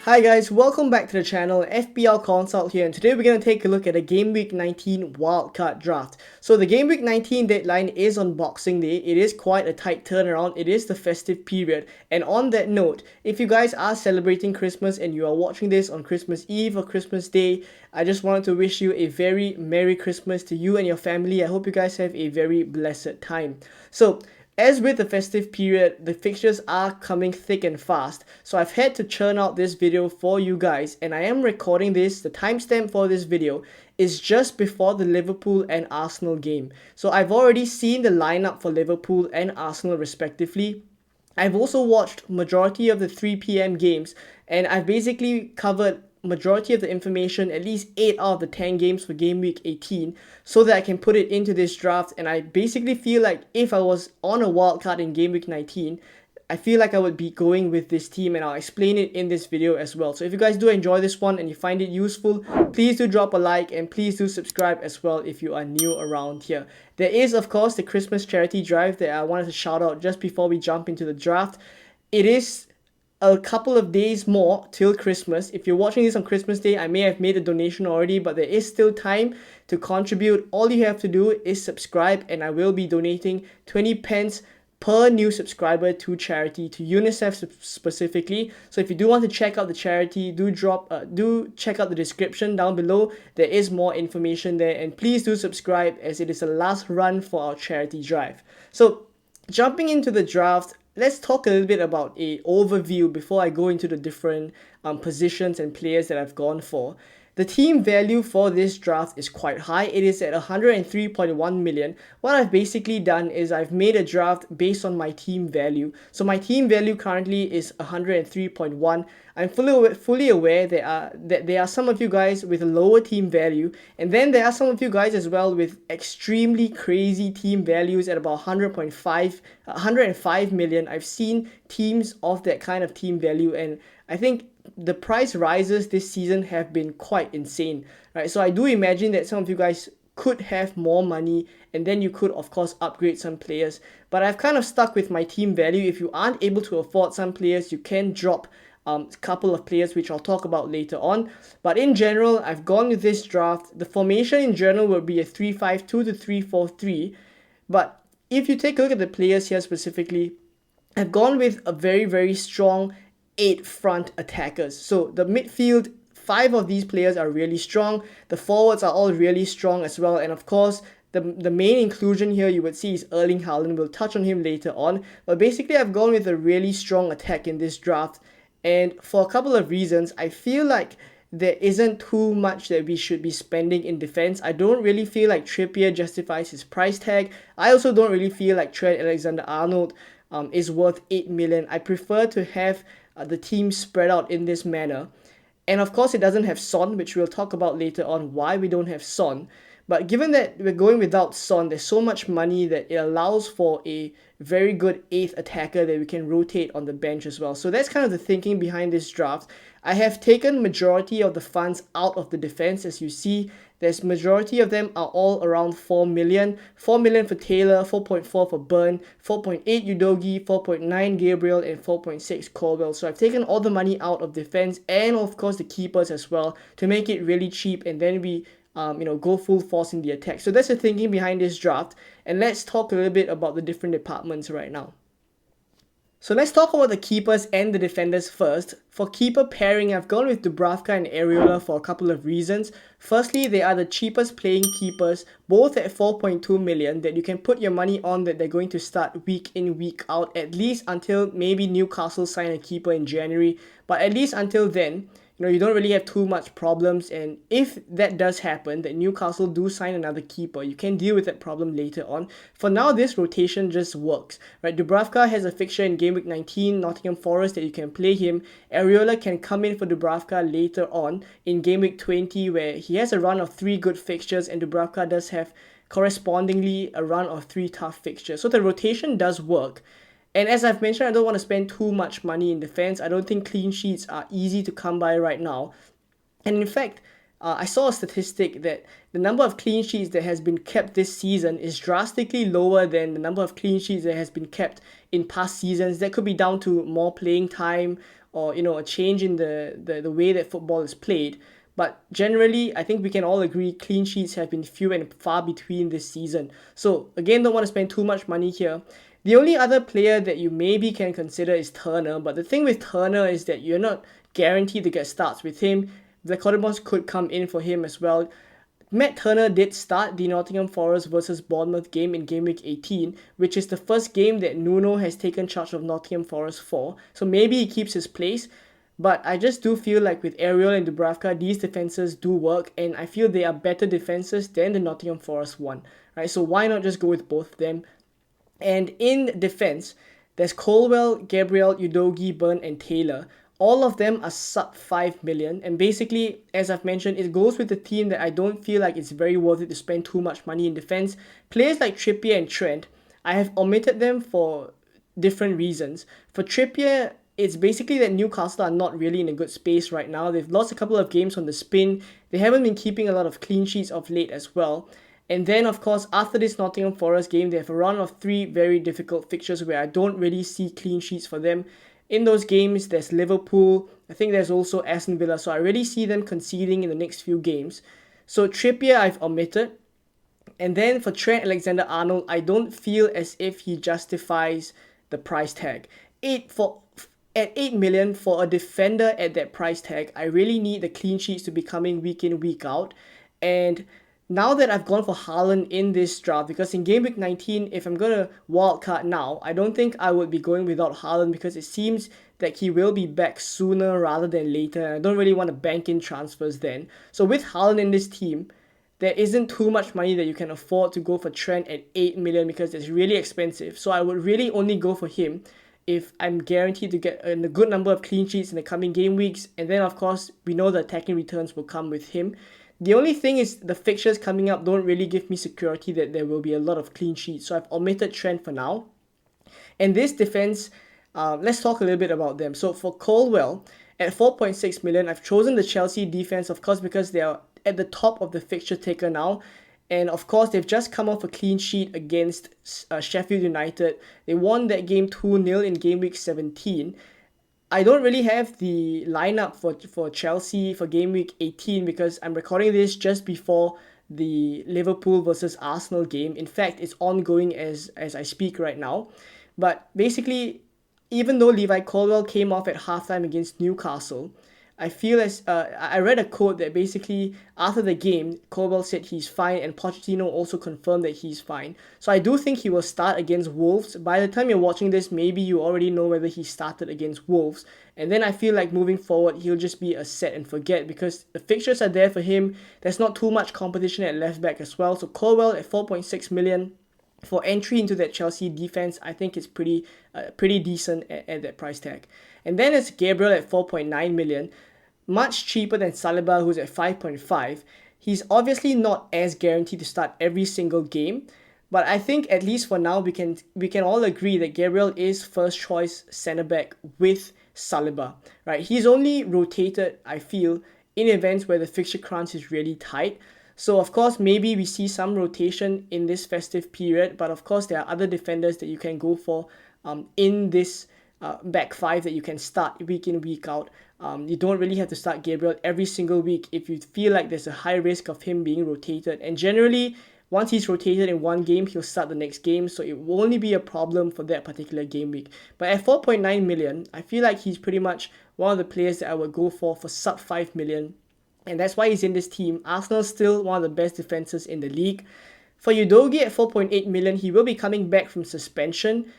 Hi guys, welcome back to the channel, FPL Consult here, and today we're going to take a look at the Game Week 19 wildcard draft. So the Game Week 19 deadline is on Boxing Day. It is quite a tight turnaround. It is the festive period. And on that note, if you guys are celebrating Christmas and you are watching this on Christmas Eve or Christmas Day, I just wanted to wish you a very Merry Christmas to you and your family. I hope you guys have a very blessed time. So, as with the festive period, the fixtures are coming thick and fast, so I've had to churn out this video for you guys, and I am recording this. The timestamp for this video is just before the Liverpool and Arsenal game. So I've already seen the lineup for Liverpool and Arsenal respectively. I've also watched majority of the 3 p.m. games, and I've basically covered majority of the information, at least 8 out of the 10 games for game week 18, so that I can put it into this draft. And I basically feel like if I was on a wildcard in game week 19, I feel like I would be going with this team, and I'll explain it in this video as well. So if you guys do enjoy this one and you find it useful, please do drop a like and please do subscribe as well if you are new around here. There is of course the Christmas charity drive that I wanted to shout out just before we jump into the draft. It is a couple of days more till Christmas. If you're watching this on Christmas Day, I may have made a donation already, but there is still time to contribute. All you have to do is subscribe, and I will be donating 20 pence per new subscriber to charity, to UNICEF specifically. So if you do want to check out the charity, do check out the description down below. There is more information there, and please do subscribe as it is the last run for our charity drive. So jumping into the draft, let's talk a little bit about a overview before I go into the different positions and players that I've gone for. The team value for this draft is quite high. It is at 103.1 million. What I've basically done is I've made a draft based on my team value. So my team value currently is 103.1. I'm fully aware that there are some of you guys with a lower team value, and then there are some of you guys as well with extremely crazy team values at about 105 million. I've seen teams of that kind of team value, and I think the price rises this season have been quite insane, right? So I do imagine that some of you guys could have more money, and then you could of course upgrade some players, but I've kind of stuck with my team value. If you aren't able to afford some players, you can drop a couple of players, which I'll talk about later on. But in general, I've gone with this draft. The formation in general will be a 3-5-2 to 3-4-3, but if you take a look at the players here specifically, I've gone with a very strong 8 front attackers. So the midfield, 5 of these players are really strong. The forwards are all really strong as well, and of course the main inclusion here you would see is Erling Haaland. We'll touch on him later on, but basically I've gone with a really strong attack in this draft, and for a couple of reasons. I feel like there isn't too much that we should be spending in defense. I don't really feel like Trippier justifies his price tag. I also don't really feel like Trent Alexander-Arnold is worth 8 million. I prefer to have the team spread out in this manner. And of course it doesn't have Son, which we'll talk about later on why we don't have Son. But given that we're going without Son, there's so much money that it allows for a very good 8th attacker that we can rotate on the bench as well. So that's kind of the thinking behind this draft. I have taken majority of the funds out of the defense. As you see, there's majority of them are all around 4 million. 4 million for Taylor, 4.4 for Burn, 4.8 Udogi, 4.9 Gabriel, and 4.6 Colwell. So I've taken all the money out of defense and of course the keepers as well to make it really cheap, and then we go full force in the attack. So that's the thinking behind this draft, and let's talk a little bit about the different departments right now. So let's talk about the keepers and the defenders first. For keeper pairing, I've gone with Dubravka and Areola for a couple of reasons. Firstly, they are the cheapest playing keepers, both at 4.2 million, that you can put your money on that they're going to start week in, week out, at least until maybe Newcastle sign a keeper in January. But at least until then, you don't really have too much problems, and if that does happen, that Newcastle do sign another keeper, you can deal with that problem later on. For now, this rotation just works, right? Dubravka has a fixture in game week 19, Nottingham Forest, that you can play him. Areola can come in for Dubravka later on in game week 20, where he has a run of 3 good fixtures, and Dubravka does have correspondingly a run of 3 tough fixtures. So the rotation does work. And as I've mentioned, I don't want to spend too much money in defense. I don't think clean sheets are easy to come by right now. And in fact, I saw a statistic that the number of clean sheets that has been kept this season is drastically lower than the number of clean sheets that has been kept in past seasons. That could be down to more playing time or a change in the way that football is played. But generally, I think we can all agree clean sheets have been few and far between this season. So again, don't want to spend too much money here. The only other player that you maybe can consider is Turner, but the thing with Turner is that you're not guaranteed to get starts with him. The Vlachodimos could come in for him as well. Matt Turner did start the Nottingham Forest versus Bournemouth game in game week 18, which is the first game that Nuno has taken charge of Nottingham Forest for. So maybe he keeps his place. But I just do feel like with Ariel and Dubravka, these defenses do work, and I feel they are better defenses than the Nottingham Forest one, right? So why not just go with both of them? And in defense, there's Colwell, Gabriel, Udogie, Burn, and Taylor. All of them are sub 5 million, and basically, as I've mentioned, it goes with the team that I don't feel like it's very worth it to spend too much money in defense. Players like Trippier and Trent, I have omitted them for different reasons. For Trippier, it's basically that Newcastle are not really in a good space right now. They've lost a couple of games on the spin. They haven't been keeping a lot of clean sheets of late as well. And then, of course, after this Nottingham Forest game, they have a run of 3 very difficult fixtures where I don't really see clean sheets for them. In those games, there's Liverpool. I think there's also Aston Villa. So I really see them conceding in the next few games. So Trippier, I've omitted. And then for Trent Alexander-Arnold, I don't feel as if he justifies the price tag. At 8 million for a defender at that price tag, I really need the clean sheets to be coming week in, week out. And now that I've gone for Haaland in this draft, because in game week 19, if I'm going to wildcard now, I don't think I would be going without Haaland because it seems that he will be back sooner rather than later. I don't really want to bank in transfers then. So with Haaland in this team, there isn't too much money that you can afford to go for Trent at 8 million because it's really expensive. So I would really only go for him if I'm guaranteed to get a good number of clean sheets in the coming game weeks. And then, of course, we know the attacking returns will come with him. The only thing is the fixtures coming up don't really give me security that there will be a lot of clean sheets. So I've omitted Trent for now. And this defense, let's talk a little bit about them. So for Colwell, at 4.6 million, I've chosen the Chelsea defense, of course, because they are at the top of the fixture taker now. And of course, they've just come off a clean sheet against Sheffield United. They won that game 2-0 in game week 17. I don't really have the lineup for Chelsea for game week 18 because I'm recording this just before the Liverpool versus Arsenal game. In fact, it's ongoing as I speak right now. But basically, even though Levi Colwell came off at halftime against Newcastle, I feel as I read a quote that basically after the game, Colwell said he's fine and Pochettino also confirmed that he's fine. So I do think he will start against Wolves. By the time you're watching this, maybe you already know whether he started against Wolves. And then I feel like moving forward, he'll just be a set and forget because the fixtures are there for him. There's not too much competition at left back as well. So Colwell at 4.6 million. For entry into that Chelsea defense, I think it's pretty decent at that price tag. And then it's Gabriel at 4.9 million, much cheaper than Saliba, who's at 5.5. He's obviously not as guaranteed to start every single game, but I think at least for now we can all agree that Gabriel is first choice centre back with Saliba, right? He's only rotated, I feel, in events where the fixture crunch is really tight. So of course, maybe we see some rotation in this festive period, but of course there are other defenders that you can go for in this back five that you can start week in, week out. You don't really have to start Gabriel every single week if you feel like there's a high risk of him being rotated. And generally, once he's rotated in one game, he'll start the next game, so it will only be a problem for that particular game week. But at 4.9 million, I feel like he's pretty much one of the players that I would go for sub 5 million. And that's why he's in this team. Arsenal's still one of the best defenses in the league. For Udogie at 4.8 million, he will be coming back from suspension.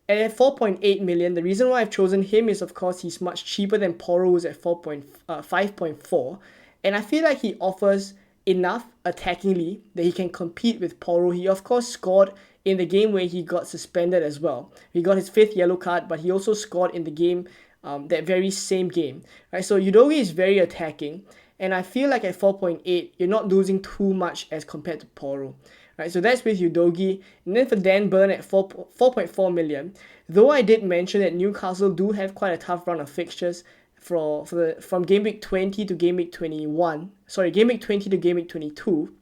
And at 4.8 million, the reason why I've chosen him is, of course, he's much cheaper than Porro, who's at 5.4. And I feel like he offers enough attackingly that he can compete with Porro. He, of course, scored in the game where he got suspended as well. He got his 5th yellow card, but he also scored in the game, that very same game. Right? So Udogie is very attacking. And I feel like at 4.8, you're not losing too much as compared to Porro. Right, so that's with Udogie. And then for Dan Burn at 4.4 million, though I did mention that Newcastle do have quite a tough run of fixtures, from game week 20 to game week 21. Sorry, game week 20 to game week 22.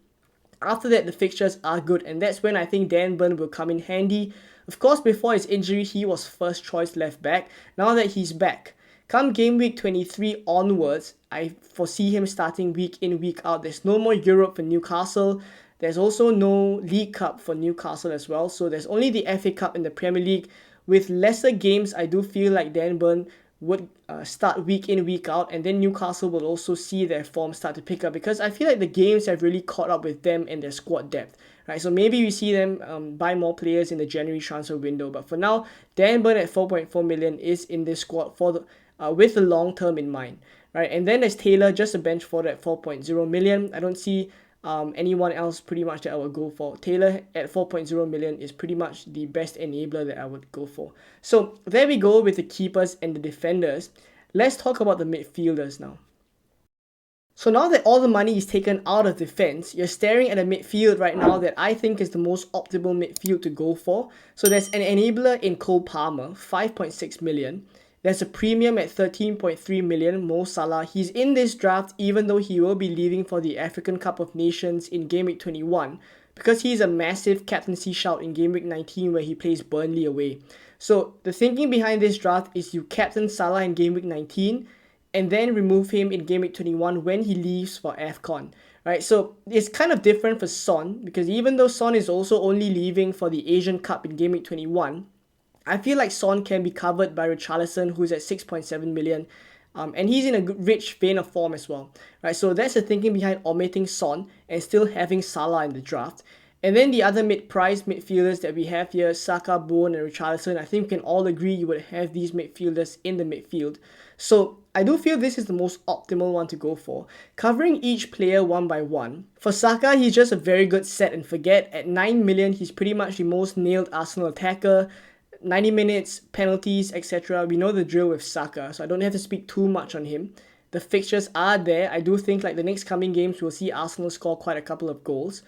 After that, the fixtures are good, and that's when I think Dan Burn will come in handy. Of course, before his injury, he was first choice left back. Now that he's back, come game week 23 onwards, I foresee him starting week in, week out. There's no more Europe for Newcastle. There's also no League Cup for Newcastle as well. So there's only the FA Cup in the Premier League. With lesser games, I do feel like Dan Burn would start week in, week out, and then Newcastle will also see their form start to pick up, because I feel like the games have really caught up with them and their squad depth, right? So maybe we see them buy more players in the January transfer window, but for now, Dan Burn at 4.4 million is in this squad for the with the long term in mind, right? And then there's Taylor, just a bench fodder at 4.0 million. I don't see anyone else pretty much that I would go for. Taylor at 4.0 million is pretty much the best enabler that I would go for. So there we go with the keepers and the defenders. Let's talk about the midfielders now. So now that all the money is taken out of defense, you're staring at a midfield right now that I think is the most optimal midfield to go for. So there's an enabler in Cole Palmer, 5.6 million. There's a premium at 13.3 million, Mo Salah. He's in this draft even though he will be leaving for the African Cup of Nations in Game Week 21, because he's a massive captaincy shout in Game Week 19 where he plays Burnley away. So the thinking behind this draft is you captain Salah in Game Week 19 and then remove him in Game Week 21 when he leaves for AFCON. Right, so it's kind of different for Son, because even though Son is also only leaving for the Asian Cup in Game Week 21, I feel like Son can be covered by Richarlison, who's at 6.7 million, and he's in a rich vein of form as well, right? So that's the thinking behind omitting Son and still having Salah in the draft. And then the other mid-price midfielders that we have here, Saka, Bowen, and Richarlison, I think we can all agree you would have these midfielders in the midfield. So I do feel this is the most optimal one to go for, covering each player one by one. For Saka, he's just a very good set and forget. At 9 million, he's pretty much the most nailed Arsenal attacker. 90 minutes, penalties, etc. We know the drill with Saka, so I don't have to speak too much on him. The fixtures are there. I do think like the next coming games we'll see Arsenal score quite a couple of goals.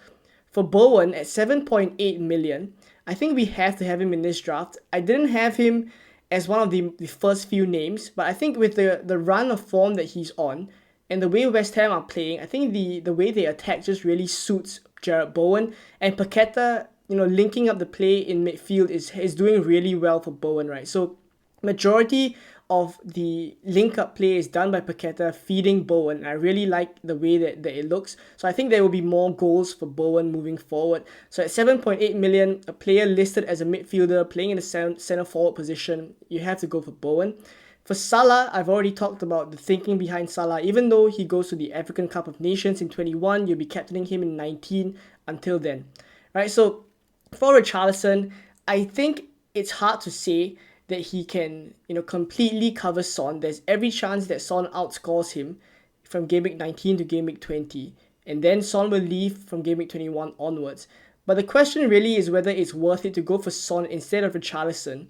For Bowen at 7.8 million, I think we have to have him in this draft. I didn't have him as one of the first few names, but I think with the run of form that he's on and the way West Ham are playing, I think the way they attack just really suits Jarrod Bowen. And Paqueta, linking up the play in midfield is doing really well for Bowen, right? So majority of the link-up play is done by Paqueta feeding Bowen. I really like the way that it looks. So I think there will be more goals for Bowen moving forward. So at 7.8 million, a player listed as a midfielder playing in the center forward position, you have to go for Bowen. For Salah, I've already talked about the thinking behind Salah. Even though he goes to the African Cup of Nations in 21, you'll be captaining him in 19 until then, right? So for Richarlison, I think it's hard to say that he can, completely cover Son. There's every chance that Son outscores him from Game Week 19 to Game Week 20. And then Son will leave from Game Week 21 onwards. But the question really is whether it's worth it to go for Son instead of Richarlison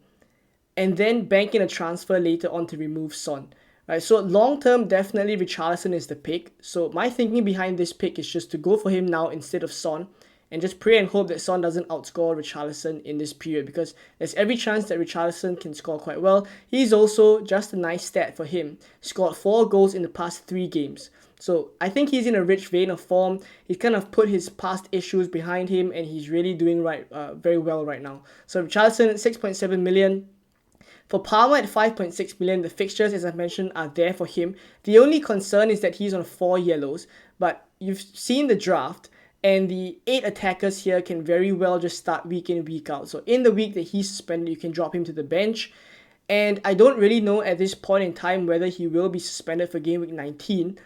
and then bank in a transfer later on to remove Son. Right, so long term, definitely Richarlison is the pick. So my thinking behind this pick is just to go for him now instead of Son, and just pray and hope that Son doesn't outscore Richarlison in this period, because there's every chance that Richarlison can score quite well. He's also, just a nice stat for him, scored 4 goals in the past 3 games. So I think he's in a rich vein of form. He's kind of put his past issues behind him, and he's really doing very well right now. So Richarlison at 6.7 million. For Palmer at 5.6 million, the fixtures, as I mentioned, are there for him. The only concern is that he's on 4 yellows, but you've seen the draft, and the 8 attackers here can very well just start week in, week out. So in the week that he's suspended, you can drop him to the bench. And I don't really know at this point in time whether he will be suspended for Game Week 19,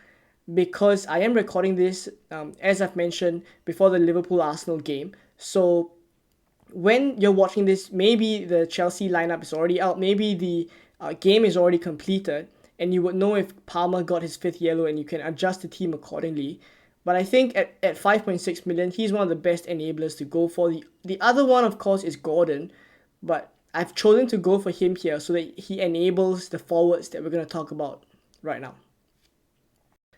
because I am recording this, as I've mentioned, before the Liverpool-Arsenal game. So when you're watching this, maybe the Chelsea lineup is already out. Maybe the game is already completed, and you would know if Palmer got his 5th yellow, and you can adjust the team accordingly. But I think at 5.6 million, he's one of the best enablers to go for. The other one, of course, is Gordon. But I've chosen to go for him here so that he enables the forwards that we're going to talk about right now.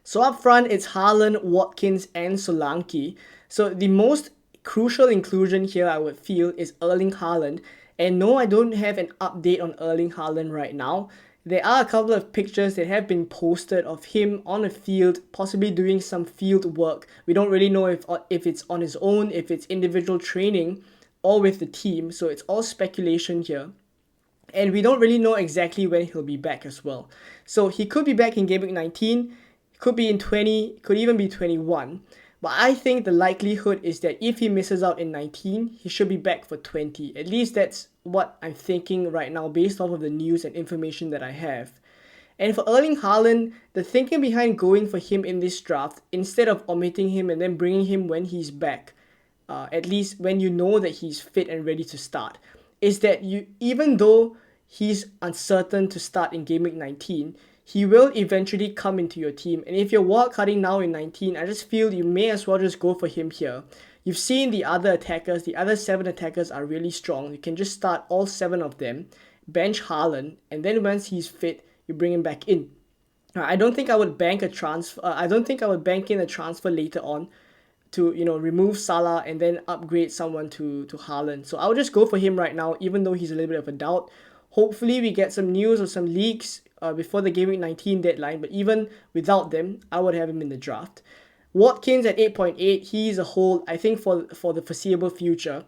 So up front, it's Haaland, Watkins, and Solanke. So the most crucial inclusion here, I would feel, is Erling Haaland. And no, I don't have an update on Erling Haaland right now. there are a couple of pictures that have been posted of him on a field, possibly doing some field work. We don't really know if it's on his own, if it's individual training, or with the team. So it's all speculation here. And we don't really know exactly when he'll be back as well. So he could be back in Game Week 19, could be in 20, could even be 21. But I think the likelihood is that if he misses out in 19, he should be back for 20. At least that's what I'm thinking right now based off of the news and information that I have. And for Erling Haaland, the thinking behind going for him in this draft, instead of omitting him and then bringing him when he's back, at least when you know that he's fit and ready to start, is that you, even though he's uncertain to start in Game Week 19, he will eventually come into your team. And if you're wildcarding now in 19, I just feel you may as well just go for him here. You've seen the other attackers, the other 7 attackers are really strong. You can just start all 7 of them, bench Haaland, and then once he's fit, you bring him back in. I don't think I would bank a transfer. I don't think I would bank in a transfer later on to, remove Salah and then upgrade someone to Haaland. So I would just go for him right now, even though he's a little bit of a doubt. Hopefully we get some news or some leaks before the Game Week 19 deadline, but even without them, I would have him in the draft. Watkins at 8.8, he's a hold, I think, for the foreseeable future.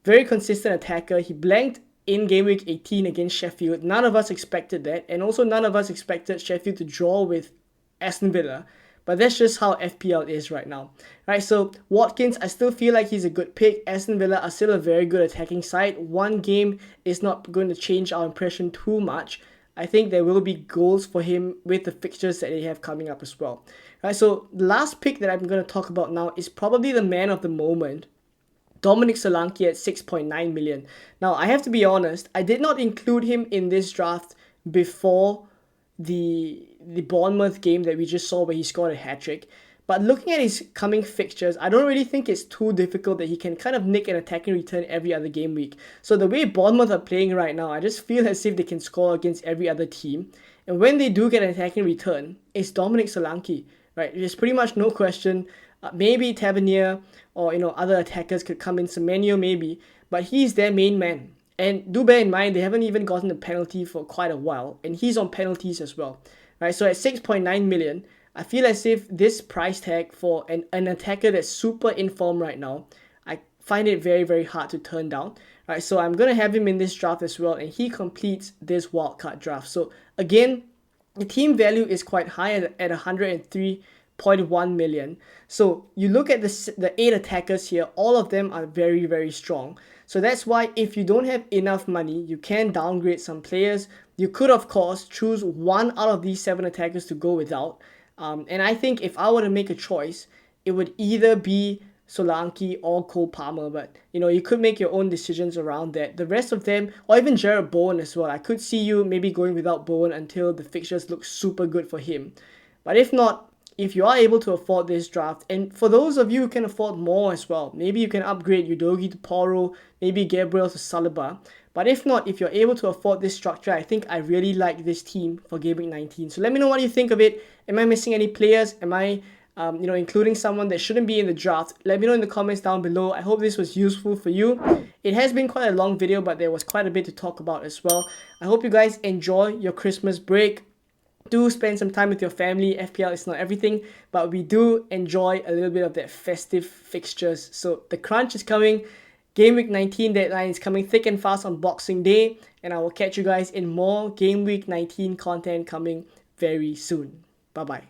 Very consistent attacker. He blanked in Game Week 18 against Sheffield. None of us expected that, and also none of us expected Sheffield to draw with Aston Villa. But that's just how FPL is right now. Right, so Watkins, I still feel like he's a good pick. Aston Villa are still a very good attacking side. One game is not going to change our impression too much. I think there will be goals for him with the fixtures that they have coming up as well. Right, so the last pick that I'm going to talk about now is probably the man of the moment, Dominic Solanke at 6.9 million. Now, I have to be honest, I did not include him in this draft before the Bournemouth game that we just saw where he scored a hat-trick. But looking at his coming fixtures, I don't really think it's too difficult that he can kind of nick an attacking return every other game week. So the way Bournemouth are playing right now, I just feel as if they can score against every other team. And when they do get an attacking return, it's Dominic Solanke, right? There's pretty much no question. Maybe Tavernier or other attackers could come in, Semenyo maybe, but he's their main man. And do bear in mind, they haven't even gotten a penalty for quite a while, and he's on penalties as well. Right, so at 6.9 million, I feel as if this price tag for an attacker that's super in form right now, I find it very, very hard to turn down. Right, so I'm going to have him in this draft as well, and he completes this wildcard draft. So again, the team value is quite high at 103.1 million. So you look at the 8 attackers here, all of them are very, very strong. So that's why if you don't have enough money, you can downgrade some players. You could, of course, choose one out of these 7 attackers to go without. And I think if I were to make a choice, it would either be Solanke or Cole Palmer. But, you could make your own decisions around that. The rest of them, or even Jarrod Bowen as well. I could see you maybe going without Bowen until the fixtures look super good for him. But if not, if you are able to afford this draft, and for those of you who can afford more as well, maybe you can upgrade Udogie to Porro, maybe Gabriel to Saliba. But if not, if you're able to afford this structure, I think I really like this team for Game Week 19. So let me know what you think of it. Am I missing any players? Am I including someone that shouldn't be in the draft? Let me know in the comments down below. I hope this was useful for you. It has been quite a long video, but there was quite a bit to talk about as well. I hope you guys enjoy your Christmas break. Do spend some time with your family. FPL is not everything, but we do enjoy a little bit of that festive fixtures. So the crunch is coming. Game Week 19 deadline is coming thick and fast on Boxing Day, and I will catch you guys in more Game Week 19 content coming very soon. Bye-bye.